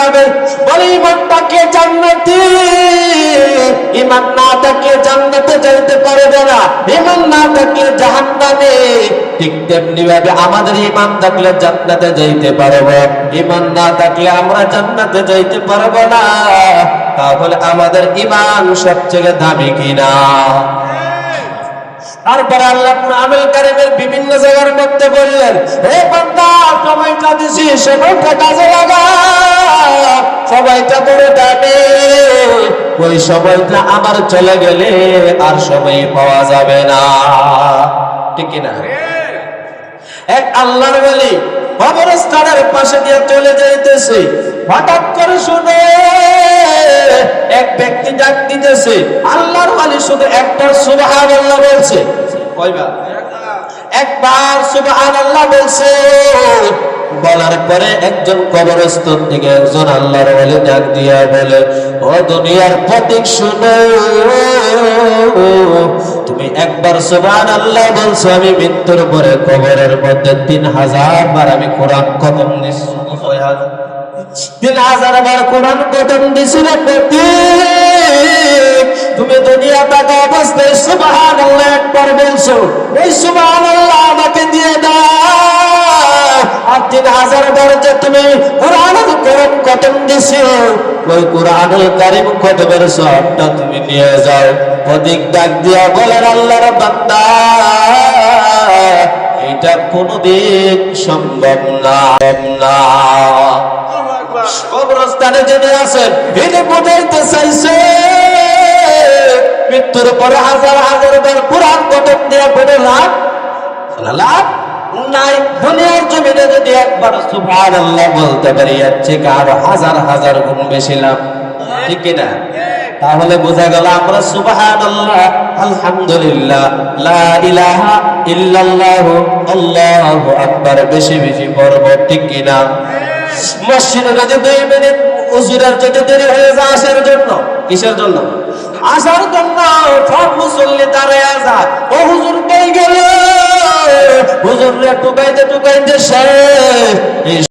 যাবে। বলে ঈমান থাকলে জান্নাতে, ঈমান না থাকলে জান্নাতে যাইতে পারবে না, ঈমান না থাকলে জাহান্নামে। ঠিক তেমনি ভাবে আমাদের ঈমান থাকলে জান্নাতে যাইতে পারবো, ঈমান না থাকলে আমরা জান্নাতে যাইতে পারবো না। তাহলে আমাদের ঈমান সবচেয়ে দামি কিনা? তারপরে আল্লাহ কুরআনুল কারীমের বিভিন্ন জায়গার মধ্যে বললেন, হে বান্দা, সময়টা দিছি, সময়টা কাজে লাগা, সময়টা বড় দামি। ওই সময়টা আমার চলে গেলে আর সময় পাওয়া যাবে না। ঠিক কিনা? এক আল্লাহর ওলি কবরস্থানের পাশে দিয়ে চলে যাইতেছে, হঠাৎ করে শুনে এক ব্যক্তি ডাক দিতেছে। আল্লাহর ওলি শুধু একটা সুবহানাল্লাহ বলছে। কয়বার? একবার সুবহানাল্লাহ বলছে। বলার পরে একজন কবরস্থান থেকে একজন আল্লাহর ওলি ডাক দিয়া বলে, ও দুনিয়ার প্রতীক শুনো, তুমি একবার সুবহানাল্লাহ বলছো, আমি মৃত্যুর পরে কবরের মধ্যে 3000 বার আমি কোরআন খতম দিছি। 3000 বার কোরআন খতম দিছি রে প্রতীক। তুমি দুনিয়া থাকা অবস্থায় সুবহানাল্লাহ একবার বলছো, এই সুবহানাল্লাহ আমাকে দিয়ে দাও। আর 3000 বার যে তুমি কোরআনুল কারীম খতম দিছো, ওই কোরআনুল কারীম খতমের সওয়াবটা তুমি নিয়ে যাও। প্রতীক ডাক দিয়া বলেন, আল্লাহর বান্দা, এটা কোনদিন সম্ভব না। কবরস্থানে যিনি আছেন, তিনি বুঝাইতে চাইছে মৃত্যুর পরে হাজার হাজার বার কোরআন খতম দিয়ে বলে লাভ নাই। দুনিয়ার জমিনে যদি একবার সুবহানাল্লাহ বলতে পারি, এর থেকে আরো হাজার হাজার গুণ বেশি লাভ। ঠিক কিনা? তাহলে বোঝা গেল আমরা সুবহানাল্লাহ, আলহামদুলিল্লাহ, লা ইলাহা ইল্লাল্লাহু, আল্লাহু আকবার বেশি বেশি পড়ব। ঠিক কিনা? মসজিদে যদি 2 মিনিট উযুরের যদি দেরি হয়ে যায় আসার জন্য, কিসের জন্য? আসার জন্য সব মুসল্লি দাঁড়ায় যায়, ও হুজুর কই গেল? হুজুর রে টুকাইতে টুকাইতে শেষ।